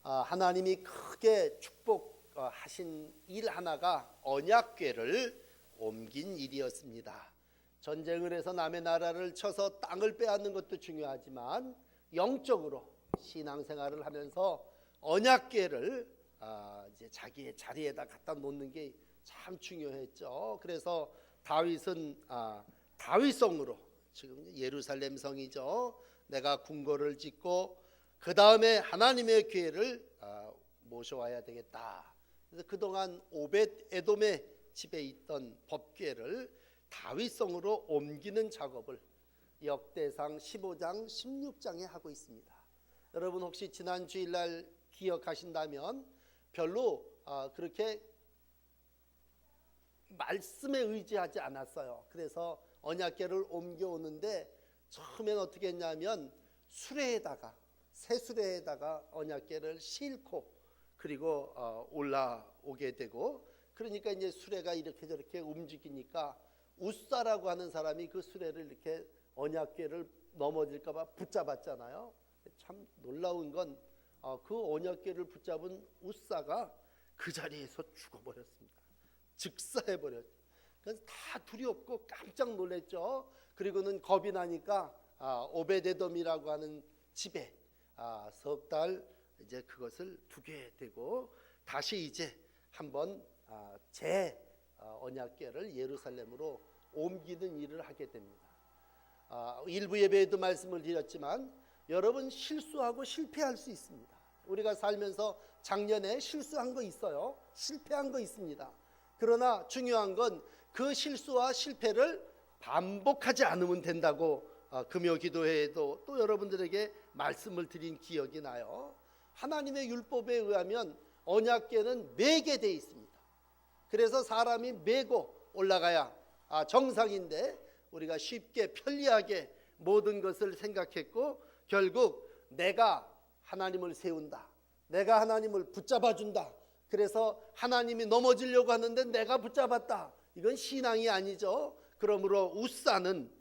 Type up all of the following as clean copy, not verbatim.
하나님이 크게 축복하신 일 하나가 언약궤를 옮긴 일이었습니다. 전쟁을 해서 남의 나라를 쳐서 땅을 빼앗는 것도 중요하지만 영적으로 신앙생활을 하면서 언약궤를 이제 자기의 자리에다 갖다 놓는 게 참 중요했죠. 그래서 다윗은 다윗성으로, 지금 예루살렘 성이죠, 내가 궁궐을 짓고 그 다음에 하나님의 궤를 모셔와야 되겠다. 그래서 그동안 오벳 에돔의 집에 있던 법궤를 다윗성으로 옮기는 작업을 역대상 15장 16장에 하고 있습니다. 여러분 혹시 지난 주일날 기억하신다면 별로 그렇게 말씀에 의지하지 않았어요. 그래서 언약궤를 옮겨오는데 처음엔 어떻게 했냐면 새 수레에다가 언약궤를 싣고 그리고 올라오게 되고, 그러니까 이제 수레가 이렇게 저렇게 움직이니까 웃사라고 하는 사람이 그 수레를 이렇게 언약궤를 넘어질까 봐 붙잡았잖아요. 참 놀라운 건 그 언약궤를 붙잡은 웃사가 그 자리에서 죽어버렸습니다. 즉사해버렸죠. 그래서 다 두렵고 깜짝 놀랐죠. 그리고는 겁이 나니까 오베데돔이라고 하는 집에 석 달 이제 그것을 두게 되고, 다시 이제 한번 제 언약궤를 예루살렘으로 옮기는 일을 하게 됩니다. 일부 예배에도 말씀을 드렸지만 여러분 실수하고 실패할 수 있습니다. 우리가 살면서 작년에 실수한 거 있어요. 실패한 거 있습니다. 그러나 중요한 건 그 실수와 실패를 반복하지 않으면 된다고 금요 기도회에도 또 여러분들에게 말씀을 드린 기억이 나요. 하나님의 율법에 의하면 언약궤는 매게 돼 있습니다. 그래서 사람이 메고 올라가야 정상인데 우리가 쉽게 편리하게 모든 것을 생각했고 결국 내가 하나님을 세운다, 내가 하나님을 붙잡아준다, 그래서 하나님이 넘어지려고 하는데 내가 붙잡았다, 이건 신앙이 아니죠. 그러므로 웃사는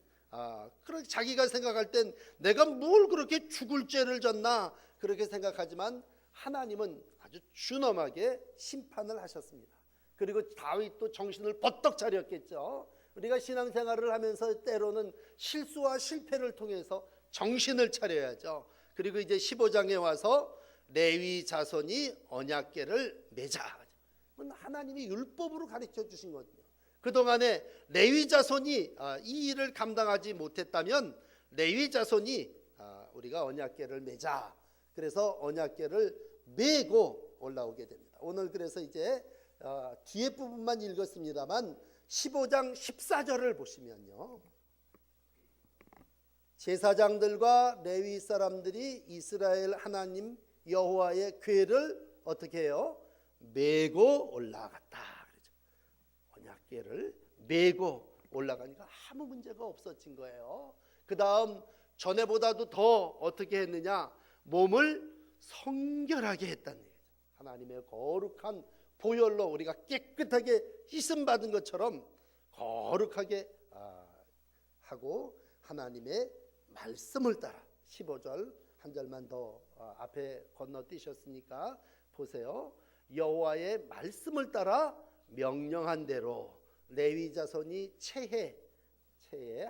그렇게 자기가 생각할 땐 내가 뭘 그렇게 죽을 죄를 졌나 그렇게 생각하지만 하나님은 아주 준엄하게 심판을 하셨습니다. 그리고 다윗도 정신을 버떡 차렸겠죠. 우리가 신앙생활을 하면서 때로는 실수와 실패를 통해서 정신을 차려야죠. 그리고 이제 15장에 와서 레위 자손이 언약궤를 매자. 하나님이 율법으로 가르쳐 주신 거거든요. 그동안에 레위 자손이 이 일을 감당하지 못했다면 레위 자손이 우리가 언약궤를 매자. 그래서 언약궤를 메고 올라오게 됩니다. 오늘 그래서 이제 뒤에 부분만 읽었습니다만 15장 14절을 보시면요, 제사장들과 레위 사람들이 이스라엘 하나님 여호와의 궤를 어떻게 해요? 메고 올라갔다. 그렇죠. 언약궤를 메고 올라가니까 아무 문제가 없어진 거예요. 그 다음 전에보다도 더 어떻게 했느냐, 몸을 성결하게 했다는 얘기죠. 하나님의 거룩한 보혈로 우리가 깨끗하게 씻음 받은 것처럼 거룩하게 하고 하나님의 말씀을 따라 15절 한 절만 더 앞에 건너뛰셨으니까 보세요. 여호와의 말씀을 따라 명령한 대로 레위 자손이 체해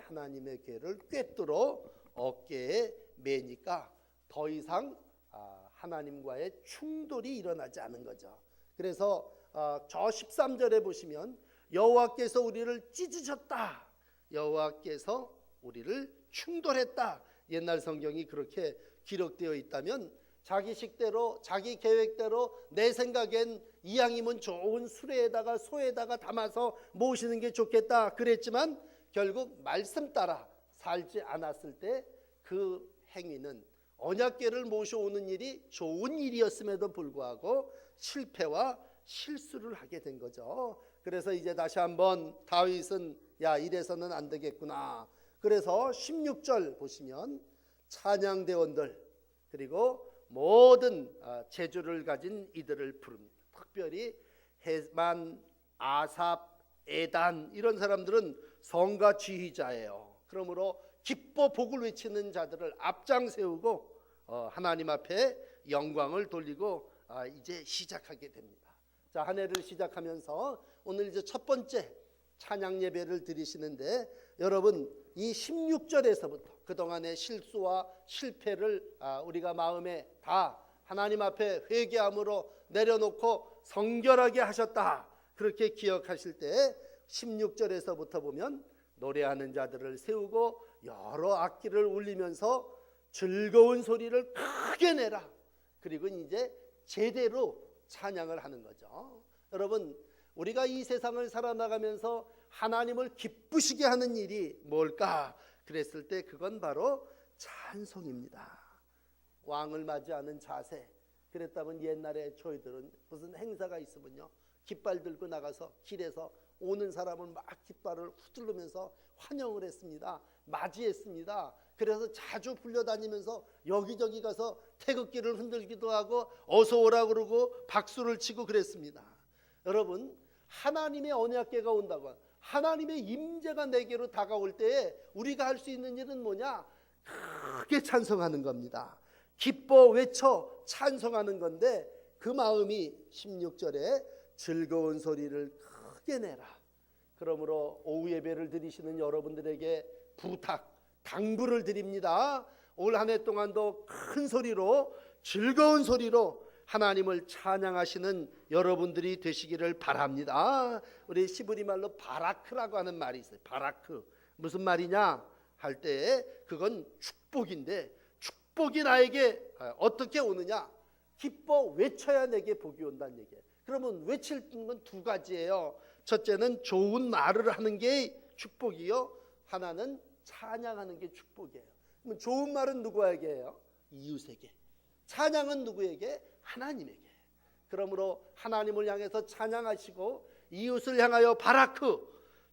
하나님의 궤를 꿰뚫어 어깨에 매니까 더 이상 하나님과의 충돌이 일어나지 않은 거죠. 그래서 저 13절에 보시면 여호와께서 우리를 찢으셨다, 여호와께서 우리를 충돌했다, 옛날 성경이 그렇게 기록되어 있다면 자기 식대로 자기 계획대로 내 생각엔 이왕이면 좋은 수레에다가 소에다가 담아서 모시는 게 좋겠다 그랬지만 결국 말씀 따라 살지 않았을 때 그 행위는 언약궤를 모셔오는 일이 좋은 일이었음에도 불구하고 실패와 실수를 하게 된 거죠. 그래서 이제 다시 한번 다윗은 이래서는 안 되겠구나. 그래서 16절 보시면 찬양대원들 그리고 모든 재주를 가진 이들을 부릅니다. 특별히 헤만, 아삽, 에단 이런 사람들은 성가 지휘자예요. 그러므로 기뻐 복을 외치는 자들을 앞장 세우고 하나님 앞에 영광을 돌리고 이제 시작하게 됩니다. 자, 한 해를 시작하면서 오늘 이제 첫 번째 찬양 예배를 드리시는데, 여러분 이 16절에서부터 그동안의 실수와 실패를 우리가 마음에 다 하나님 앞에 회개함으로 내려놓고 성결하게 하셨다, 그렇게 기억하실 때 16절에서부터 보면 노래하는 자들을 세우고 여러 악기를 울리면서 즐거운 소리를 크게 내라. 그리고 이제 제대로 찬양을 하는 거죠. 여러분, 우리가 이 세상을 살아나가면서 하나님을 기쁘시게 하는 일이 뭘까? 그랬을 때 그건 바로 찬송입니다. 왕을 맞이하는 자세. 그랬다면 옛날에 저희들은 무슨 행사가 있으면요, 깃발 들고 나가서 길에서 오는 사람을 막 깃발을 휘두르면서 환영을 했습니다. 맞이했습니다. 그래서 자주 불려다니면서 여기저기 가서 태극기를 흔들기도 하고 어서 오라 그러고 박수를 치고 그랬습니다. 여러분, 하나님의 언약궤가 온다고, 하나님의 임재가 내게로 다가올 때에 우리가 할 수 있는 일은 뭐냐? 크게 찬송하는 겁니다. 기뻐 외쳐 찬송하는 건데, 그 마음이 16절에 즐거운 소리를 크게 내라. 그러므로 오후 예배를 드리시는 여러분들에게 부탁, 당부를 드립니다. 올 한 해 동안도 큰 소리로, 즐거운 소리로 하나님을 찬양하시는 여러분들이 되시기를 바랍니다. 우리 시브리 말로 바라크라고 하는 말이 있어요. 바라크. 무슨 말이냐 할 때 그건 축복인데, 축복이 나에게 어떻게 오느냐? 기뻐 외쳐야 내게 복이 온다는 얘기예요. 그러면 외칠 건 두 가지예요. 첫째는 좋은 말을 하는 게 축복이요, 하나는 찬양하는 게 축복이에요. 그러면 좋은 말은 누구에게 해요? 이웃에게. 찬양은 누구에게? 하나님에게. 그러므로 하나님을 향해서 찬양하시고 이웃을 향하여 바라크,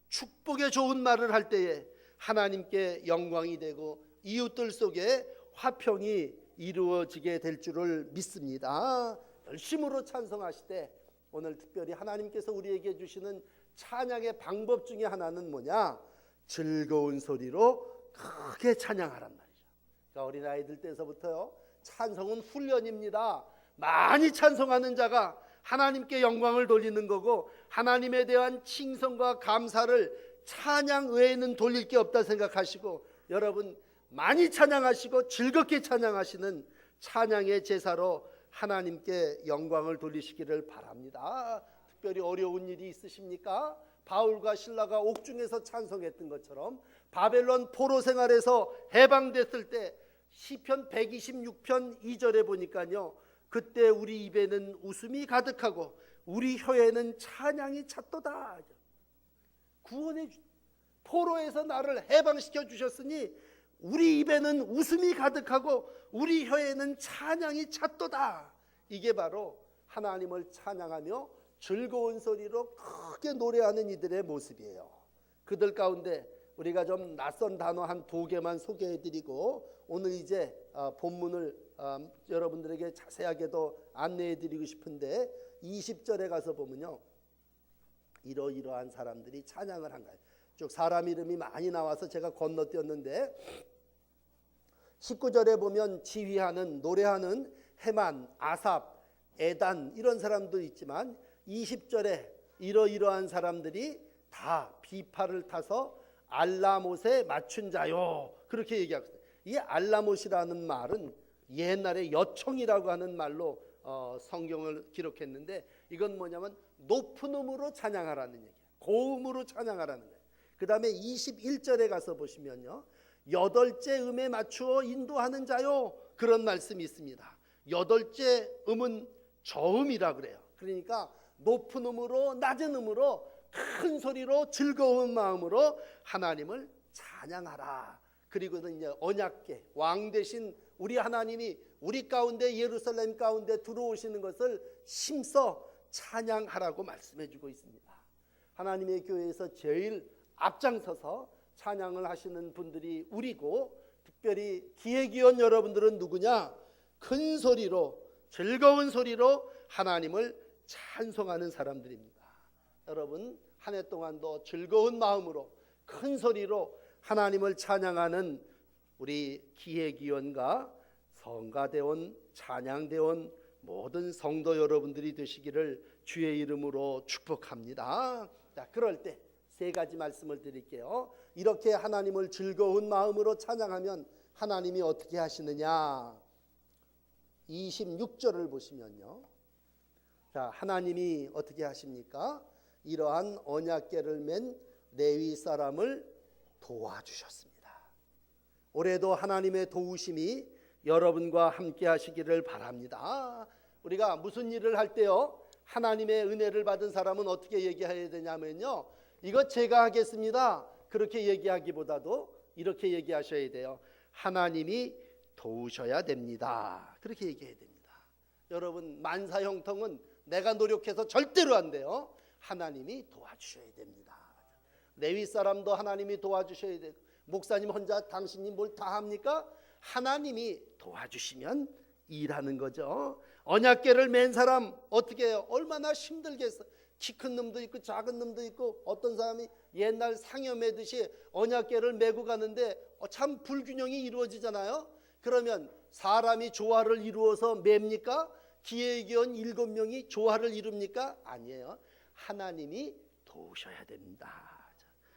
축복의 좋은 말을 할 때에 하나님께 영광이 되고 이웃들 속에 화평이 이루어지게 될 줄을 믿습니다. 열심으로 찬송하시되, 오늘 특별히 하나님께서 우리에게 주시는 찬양의 방법 중에 하나는 뭐냐? 즐거운 소리로 크게 찬양하란 말이죠. 그러니까 어린아이들 때서부터요, 찬송은 훈련입니다. 많이 찬송하는 자가 하나님께 영광을 돌리는 거고, 하나님에 대한 칭송과 감사를 찬양 외에는 돌릴 게 없다 생각하시고, 여러분 많이 찬양하시고 즐겁게 찬양하시는 찬양의 제사로 하나님께 영광을 돌리시기를 바랍니다. 특별히 어려운 일이 있으십니까? 바울과 실라가 옥중에서 찬송했던 것처럼 바벨론 포로 생활에서 해방됐을 때 시편 126편 2절에 보니까요, 그때 우리 입에는 웃음이 가득하고 우리 혀에는 찬양이 찼도다. 구원해 포로에서 나를 해방시켜 주셨으니 우리 입에는 웃음이 가득하고 우리 혀에는 찬양이 찼도다. 이게 바로 하나님을 찬양하며 즐거운 소리로 크게 노래하는 이들의 모습이에요. 그들 가운데 우리가 좀 낯선 단어 한 두 개만 소개해드리고 오늘 이제 본문을 여러분들에게 자세하게도 안내해드리고 싶은데, 20절에 가서 보면요, 이러이러한 사람들이 찬양을 한 거예요. 쭉 사람 이름이 많이 나와서 제가 건너뛰었는데, 19절에 보면 지휘하는, 노래하는 헤만, 아삽, 에단 이런 사람도 있지만 20절에 이러이러한 사람들이 다 비파를 타서 알라못에 맞춘 자요, 그렇게 얘기하고 있어요. 이 알라못이라는 말은 옛날에 여청이라고 하는 말로 성경을 기록했는데, 이건 뭐냐면 높은 음으로 찬양하라는 얘기예요. 고음으로 찬양하라는 거예요. 그 다음에 21절에 가서 보시면요, 여덟째 음에 맞추어 인도하는 자요, 그런 말씀이 있습니다. 여덟째 음은 저음이라 그래요. 그러니까 높은 음으로, 낮은 음으로, 큰 소리로, 즐거운 마음으로 하나님을 찬양하라. 그리고는 이제 언약궤, 왕 대신 우리 하나님이 우리 가운데, 예루살렘 가운데 들어오시는 것을 힘써 찬양하라고 말씀해 주고 있습니다. 하나님의 교회에서 제일 앞장서서 찬양을 하시는 분들이 우리고, 특별히 기회기원 여러분들은 누구냐? 큰 소리로, 즐거운 소리로 하나님을 찬송하는 사람들입니다. 여러분 한 해 동안도 즐거운 마음으로 큰 소리로 하나님을 찬양하는 우리 기회기원과 성가대원 찬양되온 모든 성도 여러분들이 되시기를 주의 이름으로 축복합니다. 자, 그럴 때 세 가지 말씀을 드릴게요. 이렇게 하나님을 즐거운 마음으로 찬양하면 하나님이 어떻게 하시느냐? 26절을 보시면요. 자, 하나님이 어떻게 하십니까? 이러한 언약궤를 맨 레위 사람을 도와주셨습니다. 올해도 하나님의 도우심이 여러분과 함께 하시기를 바랍니다. 우리가 무슨 일을 할 때요, 하나님의 은혜를 받은 사람은 어떻게 얘기해야 되냐면요, 이거 제가 하겠습니다, 그렇게 얘기하기보다도 이렇게 얘기하셔야 돼요. 하나님이 도우셔야 됩니다. 그렇게 얘기해야 됩니다. 여러분, 만사형통은 내가 노력해서 절대로 안 돼요. 하나님이 도와주셔야 됩니다. 레위 사람도 하나님이 도와주셔야 되고, 목사님 혼자 당신이 뭘 다 합니까? 하나님이 도와주시면 일하는 거죠. 언약궤를 맨 사람 어떻게 해요? 얼마나 힘들겠어. 키 큰 놈도 있고 작은 놈도 있고, 어떤 사람이 옛날 상여 매듯이 언약궤를 메고 가는데 참 불균형이 이루어지잖아요. 그러면 사람이 조화를 이루어서 맵니까? 기회의견 7명이 조화를 이룹니까? 아니에요. 하나님이 도우셔야 됩니다.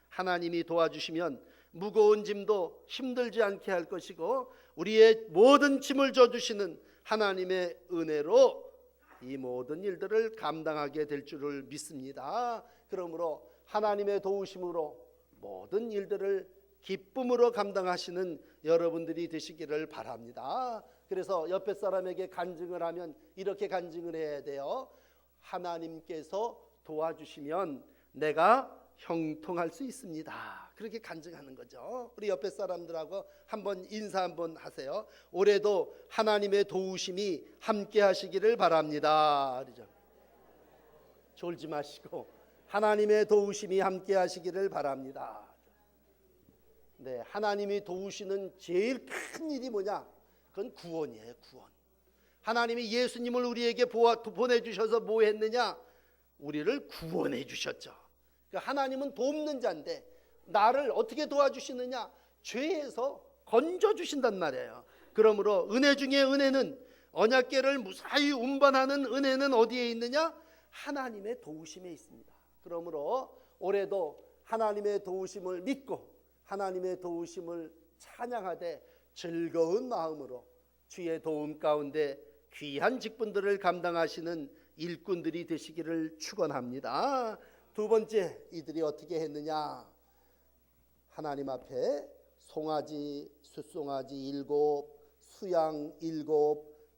하나님이 도와주시면 무거운 짐도 힘들지 않게 할 것이고, 우리의 모든 짐을 져주시는 하나님의 은혜로 이 모든 일들을 감당하게 될 줄을 믿습니다. 그러므로 하나님의 도우심으로 모든 일들을 기쁨으로 감당하시는 여러분들이 되시기를 바랍니다. 그래서 옆에 사람에게 간증을 하면 이렇게 간증을 해야 돼요. 하나님께서 도와주시면 내가 형통할 수 있습니다. 그렇게 간증하는 거죠. 우리 옆에 사람들하고 한번 인사 한번 하세요. 올해도 하나님의 도우심이 함께 하시기를 바랍니다. 그렇죠? 졸지 마시고 하나님의 도우심이 함께 하시기를 바랍니다. 네, 하나님이 도우시는 제일 큰 일이 뭐냐? 그건 구원이에요. 구원. 하나님이 예수님을 우리에게 보내주셔서 뭐 했느냐? 우리를 구원해 주셨죠. 그러니까 하나님은 돕는 자인데 나를 어떻게 도와주시느냐? 죄에서 건져주신단 말이에요. 그러므로 은혜 중에 은혜는, 언약궤를 무사히 운반하는 은혜는 어디에 있느냐? 하나님의 도우심에 있습니다. 그러므로 올해도 하나님의 도우심을 믿고 하나님의 도우심을 찬양하되 즐거운 마음으로 주의 도움 가운데 귀한 직분들을 감당하시는 일꾼들이 되시기를 축원합니다. 두 번째, 이들이 어떻게 했느냐? 하나님 앞에 송아지, 숫송아지 7, 수양 7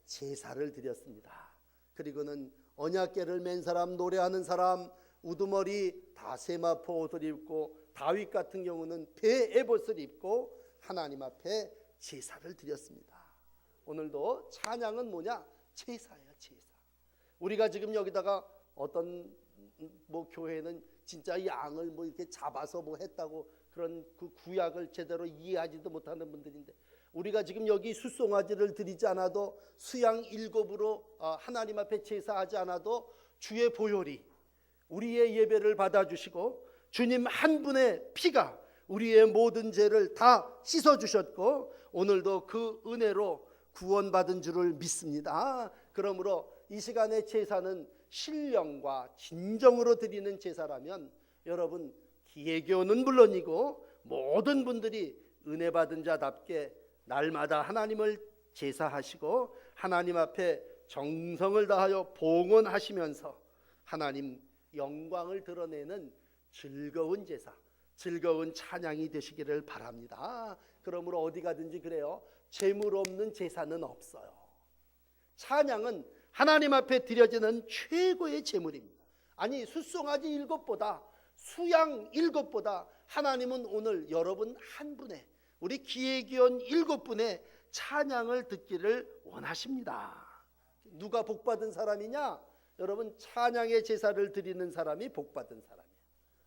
제사를 드렸습니다. 그리고는 언약궤를 맨 사람, 노래하는 사람, 우두머리 다 세마포 옷을 입고, 다윗 같은 경우는 배 에봇을 입고 하나님 앞에 제사를 드렸습니다. 오늘도 찬양은 뭐냐? 제사예요, 제사. 우리가 지금 여기다가 어떤 교회는 진짜 양을 이렇게 잡아서 했다고 그런 그 구약을 제대로 이해하지도 못하는 분들인데, 우리가 지금 여기 숫송아지를 드리지 않아도, 수양 7으로 하나님 앞에 제사하지 않아도 주의 보혈이 우리의 예배를 받아주시고, 주님 한 분의 피가 우리의 모든 죄를 다 씻어주셨고, 오늘도 그 은혜로 구원받은 줄을 믿습니다. 그러므로 이 시간의 제사는 신령과 진정으로 드리는 제사라면, 여러분 기회교는 물론이고 모든 분들이 은혜 받은 자답게 날마다 하나님을 제사하시고 하나님 앞에 정성을 다하여 봉헌하시면서 하나님 영광을 드러내는 즐거운 제사, 즐거운 찬양이 되시기를 바랍니다. 그러므로 어디 가든지 그래요. 재물 없는 제사는 없어요. 찬양은 하나님 앞에 드려지는 최고의 제물입니다. 아니, 숫송아지 7보다, 수양 7보다 하나님은 오늘 여러분 한 분의, 우리 기회기원 7분의 찬양을 듣기를 원하십니다. 누가 복받은 사람이냐? 여러분, 찬양의 제사를 드리는 사람이 복받은 사람이에요.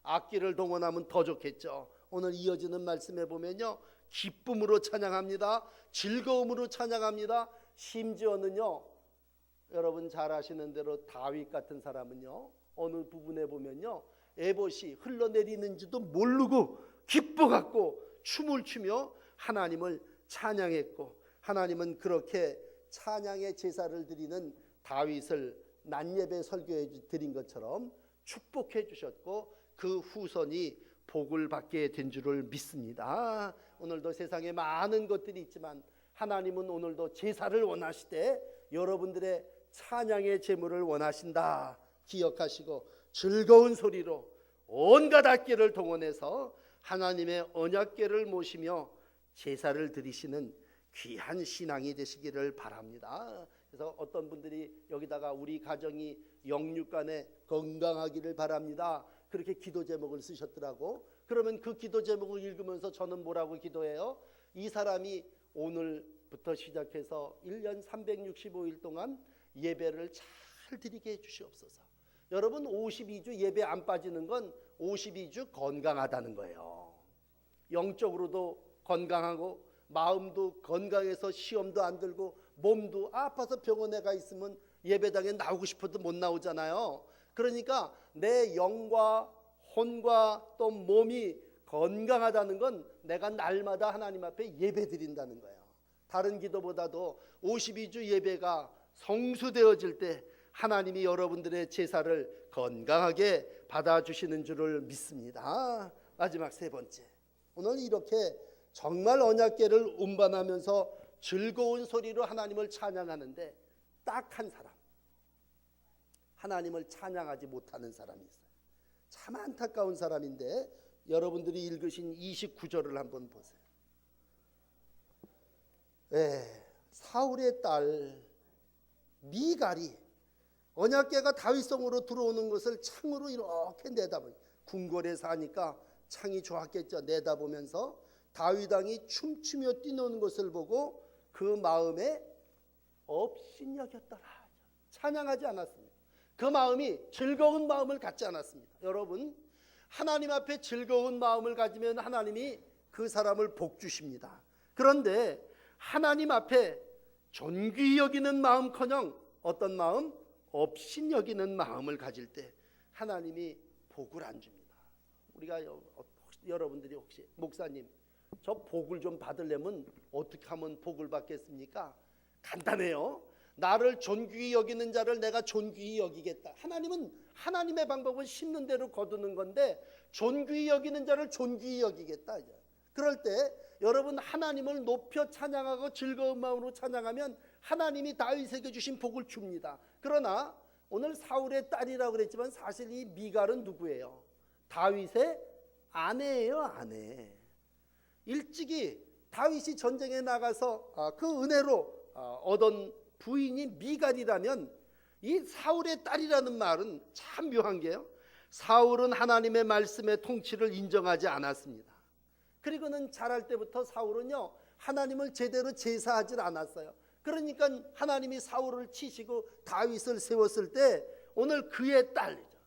악기를 동원하면 더 좋겠죠. 오늘 이어지는 말씀에 보면요, 기쁨으로 찬양합니다. 즐거움으로 찬양합니다. 심지어는요, 여러분 잘 아시는 대로 다윗 같은 사람은요, 어느 부분에 보면요, 에봇이 흘러내리는지도 모르고 기뻐갖고 춤을 추며 하나님을 찬양했고, 하나님은 그렇게 찬양의 제사를 드리는 다윗을 낮예배 설교해 드린 것처럼 축복해 주셨고 그 후손이 복을 받게 된 줄을 믿습니다. 오늘도 세상에 많은 것들이 있지만 하나님은 오늘도 제사를 원하시되 여러분들의 찬양의 제물을 원하신다 기억하시고 즐거운 소리로 온갖 악기를 동원해서 하나님의 언약궤를 모시며 제사를 드리시는 귀한 신앙이 되시기를 바랍니다. 그래서 어떤 분들이 여기다가 우리 가정이 영육간에 건강하기를 바랍니다, 그렇게 기도 제목을 쓰셨더라고. 그러면 그 기도 제목을 읽으면서 저는 뭐라고 기도해요? 이 사람이 오늘부터 시작해서 1년 365일 동안 예배를 잘 드리게 해주시옵소서. 여러분 52주 예배 안 빠지는 건 52주 건강하다는 거예요. 영적으로도 건강하고 마음도 건강해서 시험도 안 들고 몸도 아파서 병원에 가 있으면 예배당에 나오고 싶어도 못 나오잖아요. 그러니까 내 영과 혼과 또 몸이 건강하다는 건 내가 날마다 하나님 앞에 예배 드린다는 거예요. 다른 기도보다도 52주 예배가 성수되어질 때 하나님이 여러분들의 제사를 건강하게 받아주시는 줄을 믿습니다. 마지막 세 번째, 오늘 이렇게 정말 언약궤를 운반하면서 즐거운 소리로 하나님을 찬양하는데 딱 한 사람, 하나님을 찬양하지 못하는 사람이 있어요. 참 안타까운 사람인데 여러분들이 읽으신 29절을 한번 보세요. 사울의 딸 미갈이 언약궤가 다윗성으로 들어오는 것을 창으로 이렇게 내다보니, 궁궐에 사니까 창이 좋았겠죠. 내다보면서 다윗 왕이 춤추며 뛰노는 것을 보고 그 마음에 업신여겼더라. 찬양하지 않았습니다. 그 마음이 즐거운 마음을 갖지 않았습니다. 여러분, 하나님 앞에 즐거운 마음을 가지면 하나님이 그 사람을 복 주십니다. 그런데 하나님 앞에 존귀히 여기는 마음커녕 어떤 마음? 업신 여기는 마음을 가질 때 하나님이 복을 안 줍니다. 우리가 여러분들이 혹시 목사님 저 복을 좀 받으려면 어떻게 하면 복을 받겠습니까? 간단해요. 나를 존귀히 여기는 자를 내가 존귀히 여기겠다. 하나님은 하나님의 방법은 심는 대로 거두는 건데 존귀히 여기는 자를 존귀히 여기겠다. 그럴 때 여러분 하나님을 높여 찬양하고 즐거운 마음으로 찬양하면 하나님이 다윗에게 주신 복을 줍니다. 그러나 오늘 사울의 딸이라고 그랬지만 사실 이 미갈은 누구예요? 다윗의 아내예요. 아내. 일찍이 다윗이 전쟁에 나가서 그 은혜로 얻은 부인이 미갈이라면 이 사울의 딸이라는 말은 참 묘한 게요, 사울은 하나님의 말씀의 통치를 인정하지 않았습니다. 그리고는 자랄 때부터 사울은요 하나님을 제대로 제사하지 않았어요. 그러니까 하나님이 사울을 치시고 다윗을 세웠을 때 오늘 그의 딸이죠.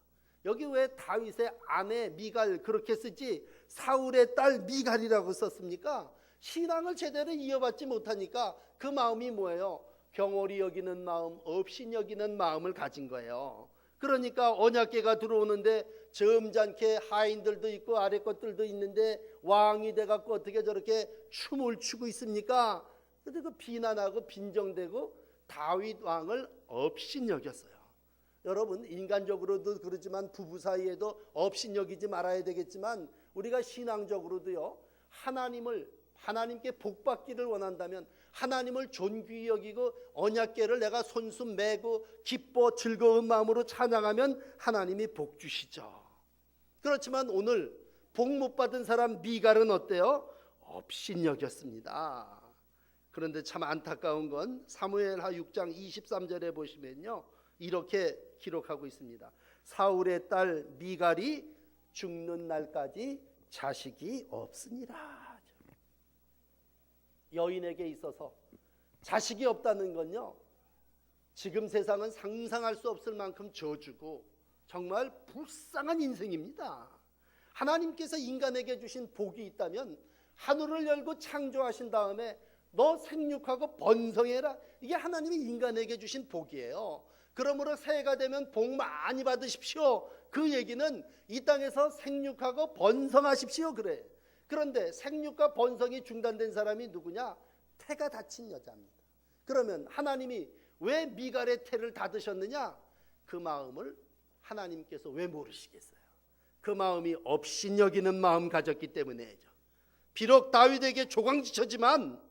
여기 왜 다윗의 아내 미갈 그렇게 쓰지 사울의 딸 미갈이라고 썼습니까? 신앙을 제대로 이어받지 못하니까 그 마음이 뭐예요? 경홀히 여기는 마음, 업신 여기는 마음을 가진 거예요. 그러니까 언약궤가 들어오는데 점잖게 하인들도 있고 아래 것들도 있는데 왕이 돼갖고 어떻게 저렇게 춤을 추고 있습니까? 그래서 비난하고 빈정대고 다윗 왕을 업신 여겼어요. 여러분 인간적으로도 그러지만 부부 사이에도 업신 여기지 말아야 되겠지만 우리가 신앙적으로도요 하나님께 복받기를 원한다면 하나님을 존귀히 여기고 언약궤를 내가 손수 메고 기뻐 즐거운 마음으로 찬양하면 하나님이 복 주시죠. 그렇지만 오늘 복 못 받은 사람 미갈은 어때요? 업신 여겼습니다. 그런데 참 안타까운 건 사무엘하 6장 23절에 보시면요 이렇게 기록하고 있습니다. 사울의 딸 미갈이 죽는 날까지 자식이 없으니라. 여인에게 있어서 자식이 없다는 건요 지금 세상은 상상할 수 없을 만큼 저주고 정말 불쌍한 인생입니다. 하나님께서 인간에게 주신 복이 있다면 하늘을 열고 창조하신 다음에 너 생육하고 번성해라, 이게 하나님이 인간에게 주신 복이에요. 그러므로 새해가 되면 복 많이 받으십시오. 그 얘기는 이 땅에서 생육하고 번성하십시오 그래. 그런데 생육과 번성이 중단된 사람이 누구냐? 태가 닫힌 여자입니다. 그러면 하나님이 왜 미갈의 태를 닫으셨느냐? 그 마음을 하나님께서 왜 모르시겠어요? 그 마음이 업신여기는 마음 가졌기 때문에죠. 비록 다윗에게 조광지처지만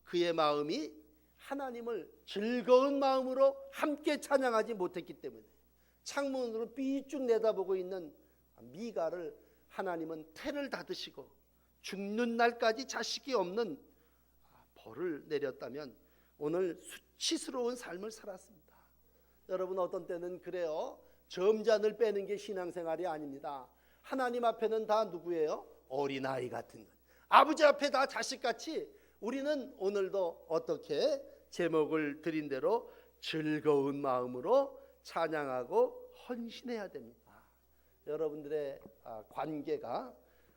그의 마음이 하나님을 즐거운 마음으로 함께 찬양하지 못했기 때문에 창문으로 삐쭉 내다보고 있는 미갈을 하나님은 태를 닫으시고 죽는 날까지 자식이 없는 벌을 내렸다면 오늘 수치스러운 삶을 살았습니다. 여러분, 어떤 때는 그래요. 점잔을 빼는 게 신앙생활이 아닙니다. 하나님 앞에는 다 누구예요? 어린아이 같은 것. 아버지 앞에 다 자식같이 우리는 오늘도 어떻게 제목을 드린 대로 즐거운 마음으로 찬양하고 헌신해야 됩니다. 여러분들의 관계가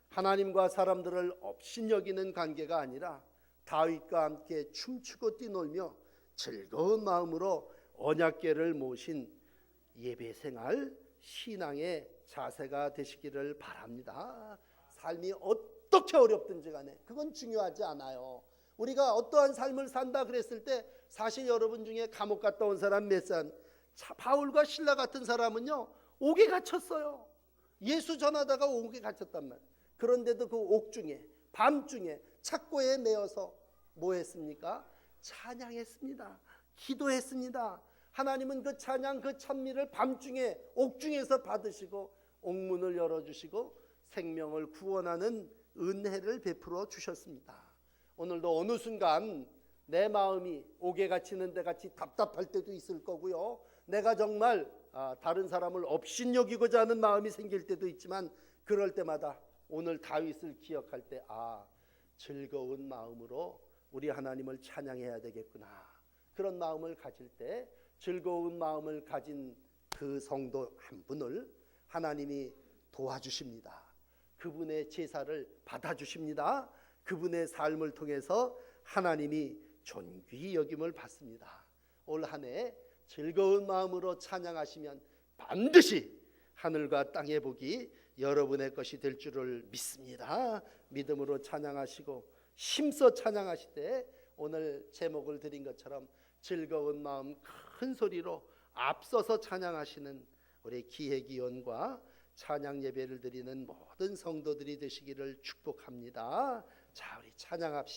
하나님과 사람들을 업신여기는 관계가 아니라 다윗과 함께 춤추고 뛰놀며 즐거운 마음으로 언약궤를 모신 예배생활 신앙의 자세가 되시기를 바랍니다. 삶이 어떻게 어렵든지 간에 그건 중요하지 않아요. 우리가 어떠한 삶을 산다 그랬을 때 사실 여러분 중에 감옥 갔다 온 사람 몇 사람, 바울과 신라 같은 사람은요 옥에 갇혔어요. 예수 전하다가 옥에 갇혔단 말이에요. 그런데도 그 옥중에 밤중에 착고에 매어서 뭐 했습니까? 찬양했습니다. 기도했습니다. 하나님은 그 찬양 그 찬미를 밤중에 옥중에서 받으시고 옥문을 열어주시고 생명을 구원하는 은혜를 베풀어 주셨습니다. 오늘도 어느 순간 내 마음이 옥에 갇히는 데 같이 답답할 때도 있을 거고요. 내가 정말 다른 사람을 업신여기고자 하는 마음이 생길 때도 있지만 그럴 때마다 오늘 다윗을 기억할 때 즐거운 마음으로 우리 하나님을 찬양해야 되겠구나. 그런 마음을 가질 때 즐거운 마음을 가진 그 성도 한 분을 하나님이 도와주십니다. 그분의 제사를 받아주십니다. 그분의 삶을 통해서 하나님이 존귀히 여김을 받습니다. 올 한 해 즐거운 마음으로 찬양하시면 반드시 하늘과 땅의 복이 여러분의 것이 될 줄을 믿습니다. 믿음으로 찬양하시고 힘써 찬양하실 때 오늘 제목을 드린 것처럼 즐거운 마음 큰 소리로 앞서서 찬양하시는 우리 기회기원과 찬양 예배를 드리는 모든 성도들이 되시기를 축복합니다. 자, 우리 찬양합시다.